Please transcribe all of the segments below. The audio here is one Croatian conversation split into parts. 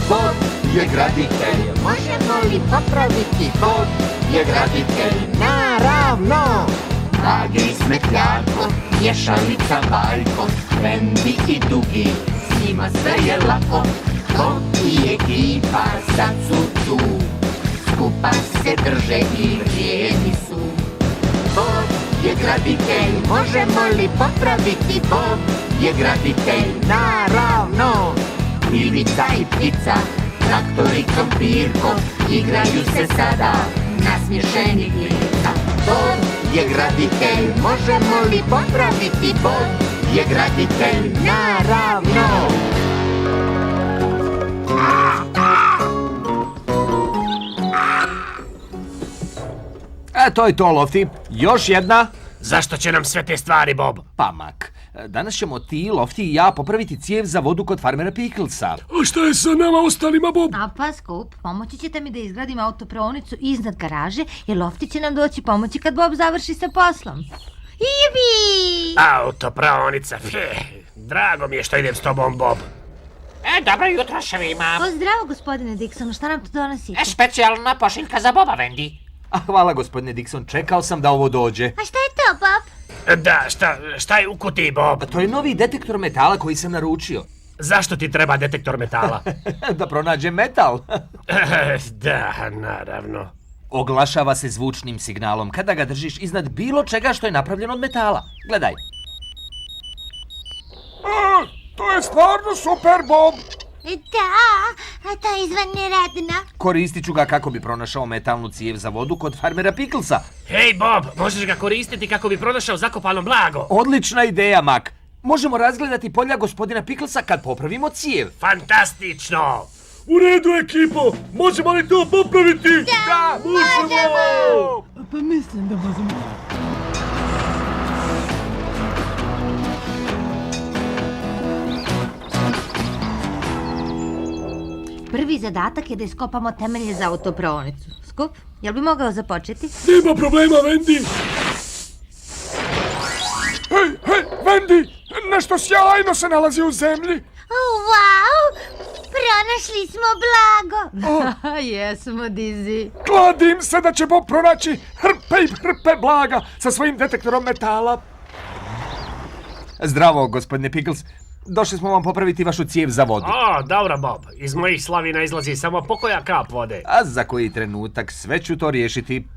Bob je graditelj. Možemo li popraviti? Bob je graditelj. Naravno! Vage i smetljarko, mješalica bajko, Vendi i Dugi, s njima sve je lako. Bob i ekipa sad su tu, skupa se drže i vrijedni su. Bob je graditelj, možemo li popraviti? Bob je graditelj, naravno! Ivica i ptica, traktor i krompirko, igraju se sada nasmiješenih lica. Bob je graditelj, možemo li popraviti? Bob je graditelj, naravno! To je to, Lofty. Još jedna. Zašto će nam sve te stvari, Bob? Pa mak, danas ćemo ti, Lofty i ja popraviti cijev za vodu kod farmera Picklesa. A šta je sa nama ostalima, Bob? A pa Scoop, pomoći ćete mi da izgradim autopraonicu iznad garaže, jer Lofty će nam doći pomoći kad Bob završi sa poslom. Ibi! Autopraonica, drago mi je što idem s tobom, Bob. Dobro jutro svima. Zdravo, gospodine Dixon, šta nam tu donosite? Specijalna pošiljka za Boba, Vendi. Hvala, gospodine Dixon, čekao sam da ovo dođe. A šta je to, Bob? Da, šta je u kutiji, Bob? To je novi detektor metala koji sam naručio. Zašto ti treba detektor metala? Da pronađem metal. Da, naravno. Oglašava se zvučnim signalom kada ga držiš iznad bilo čega što je napravljeno od metala. Gledaj. To je stvarno super, Bob! Da, a ta izvan neradna. Koristit ću ga kako bi pronašao metalnu cijev za vodu kod farmera Picklesa. Hej, Bob, možeš ga koristiti kako bi pronašao zakopano blago. Odlična ideja, Mak. Možemo razgledati polja gospodina Picklesa kad popravimo cijev. Fantastično! U redu, ekipo! Možemo li to popraviti? Da, možemo! Pa mislim da možemo. Prvi zadatak je da iskopamo temelje za autopraonicu. Scoop, jel bi mogao započeti? Nema problema, Vendi! Hej, Vendi! Nešto sjajno se nalazi u zemlji! Wow! Pronašli smo blago! Jesmo, Dizzy. Kladim se da će Bob pronaći hrpe i hrpe blaga sa svojim detektorom metala. Zdravo, gospodine Pickles. Došli smo vam popraviti vašu cijev za vodu. O, dobro, Bob. Iz mojih slavina izlazi samo pokoja kap vode. A za koji trenutak sve ću to riješiti.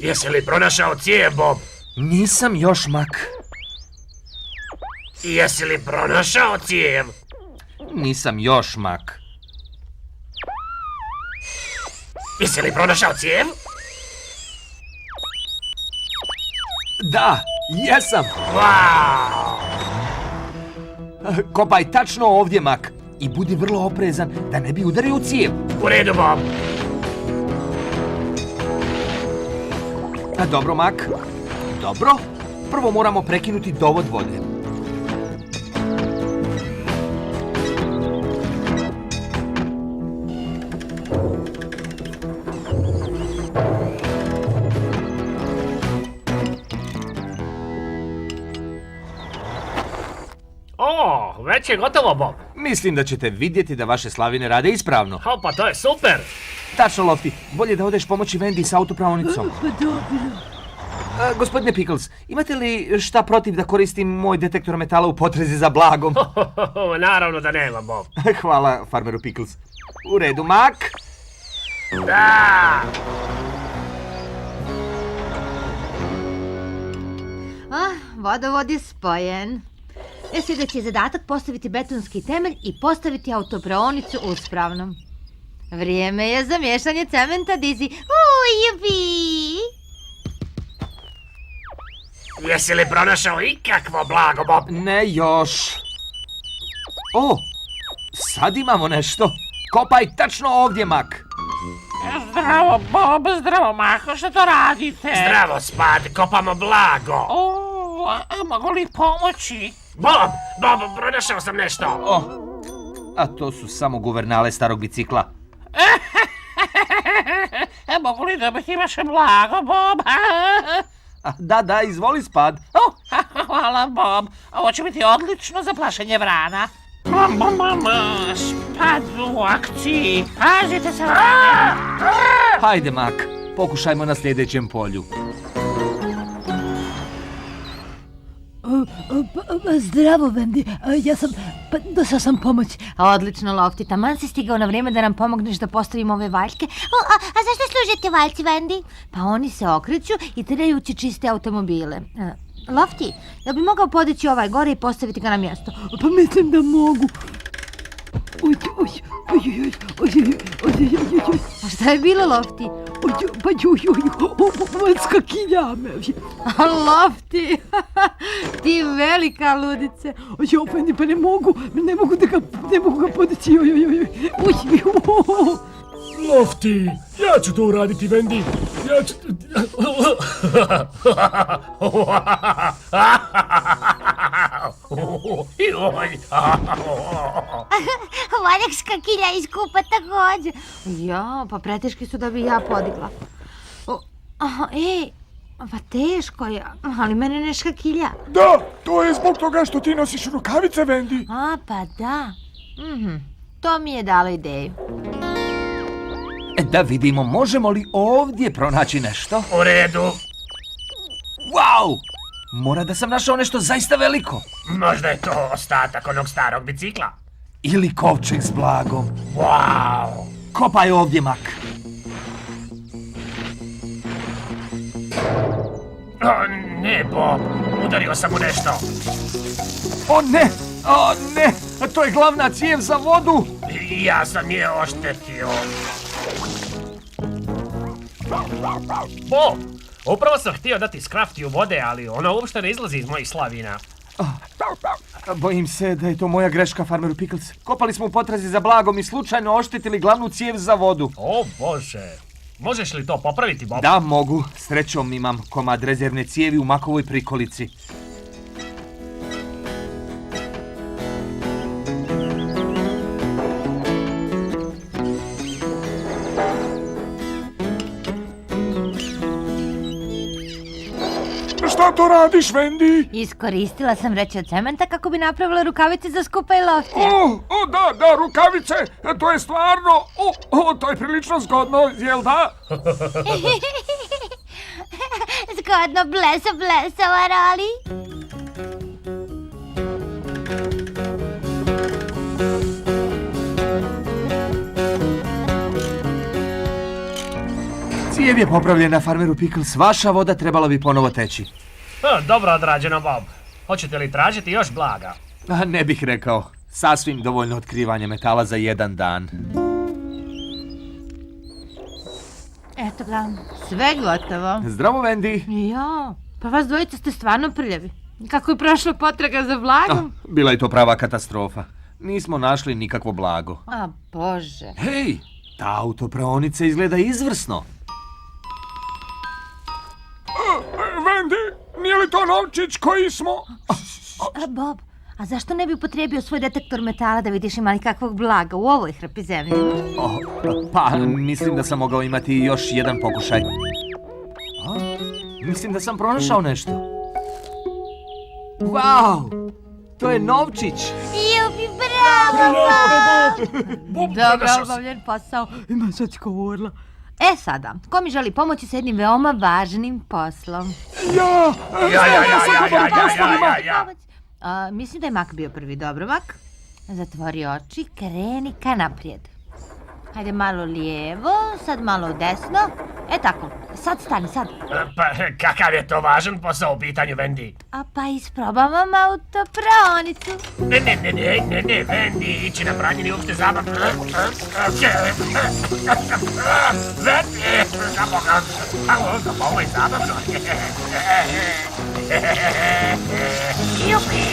Jesi li pronašao cijev, Bob? Nisam još, Mak. Jesi li pronašao cijev? Nisam još, Mak. Jesi li pronašao cijev? Da, jesam. Wow! Kopaj tačno ovdje, Mak. I budi vrlo oprezan da ne bi udario u cijev. U redu, Bob. Dobro, Mak. Dobro. Prvo moramo prekinuti dovod vode. O, već je gotovo, Bob. Mislim da ćete vidjeti da vaše slavine rade ispravno. O, pa to je super. Tačno, Lofty. Bolje da odeš pomoći Vendi sa autopravnicom. Gospodine Pickles, imate li šta protiv da koristim moj detektor metala u potrazi za blagom? Naravno da nema, Bob. Hvala, farmeru Pickles. U redu, Mak. Da! Vodovod je spojen. Sljedeći je zadatak postaviti betonski temelj i postaviti autopraonicu uspravno. Vrijeme je za miješanje cementa, Dizzy. Jupi! Jesi li pronašao ikakvo blago, Bob? Ne još. O, sad imamo nešto. Kopaj tačno ovdje, Mak. Zdravo, Bob, zdravo, Mako, što to radite? Zdravo, Spad, kopamo blago. A mogu li pomoći? Bob, pronašao sam nešto. A to su samo guvernale starog bicikla. Mogu li dobiti vaše blago, Bob? Da, izvoli, Spad. Hvala, Bob. Ovo će biti odlično za plašenje vrana. Spad u akciji. Pazite se. Hajde, Mak, pokušajmo na sljedećem polju. Zdravo, Vendi. Ja sam... došao sam pomoć. Odlično, Lofti. Taman si stigao na vrijeme da nam pomogneš da postavimo ove valjke. A zašto služe te valjci, Vendi? Pa oni se okreću i terajući čiste automobile. Lofti, jel bi mogao podići ovaj gore i postaviti ga na mjesto? Pa mislim da mogu. A šta je bilo, Lofti? Skakilja me. Lofti, ti velika ludice. Vendi, pa ne mogu ga podići. Lofti, ja ću to uraditi, Vendi. Ja ću... Valjak skakilja iz kupa također. Ja, pa preteški su da bi ja podigla. Pa teško je, ali mene ne škakilja. Da, to je zbog toga što ti nosiš rukavice, Vendi. Pa da. To mi je dalo ideju. Da vidimo, možemo li ovdje pronaći nešto? U redu. Wow! Mora da sam našao nešto zaista veliko. Možda je to ostatak onog starog bicikla. Ili kovčeg s blagom. Wow! Kopaj ovdje, Mak. Ne, Bob, udario sam u nešto. O ne, to je glavna cijev za vodu. Ja sam je oštetio. Bob, upravo sam htio dati Scraftiju vode, ali ona uopšte ne izlazi iz mojih slavina. Bojim se da je to moja greška, farmeru Pickles. Kopali smo u potrazi za blagom i slučajno oštetili glavnu cijev za vodu. O Bože, možeš li to popraviti, Bob? Da, mogu. Srećom imam komad rezervne cijevi u makovoj prikolici. Šta to radiš, Vendi? Iskoristila sam vreće od cementa kako bi napravila rukavice za Skupa i Loftija. Da, rukavice, to je stvarno, to je prilično zgodno, jel da? Zgodno, bleso, Arali. Cijev je popravljena, farmeru Pickles. Vaša voda trebala bi ponovo teći. Dobro odrađeno, Bob. Hoćete li tražiti još blaga? Ne bih rekao. Sasvim dovoljno otkrivanje metala za jedan dan. Eto ga, sve gotovo. Zdravo, Vendi. Ja, pa vas dvojica ste stvarno prljavi. Kako je prošla potraga za blagom? Bila je to prava katastrofa. Nismo našli nikakvo blago. A Bože. Hej, ta autopraonica izgleda izvrsno. Vendi, nije li to novčić koji smo... Bob, a zašto ne bi upotrijebio svoj detektor metala da vidiš ima li kakvog blaga u ovoj hrpi zemlje? Pa, mislim da sam mogao imati još jedan pokušaj. Mislim da sam pronašao nešto. Wow, to je novčić. Jupi, bravo, Bob! Dobro obavljen posao. Ima sačka orla. Sada, ko mi želi pomoći s jednim veoma važnim poslom? Ja. Mislim da je Mak bio prvi. Dobro, Mak. Zatvori oči, kreni ka naprijed. Hajde malo lijevo, sad malo desno. Tako, sad stani, sad. Pa, kakav je to važan posao u pitanju, Vendi? Pa isprobavam autopraonicu. Ne, Vendi, ići na pranjeni uopšte zabavno. Vendi, ovo je zabavno. Jupi!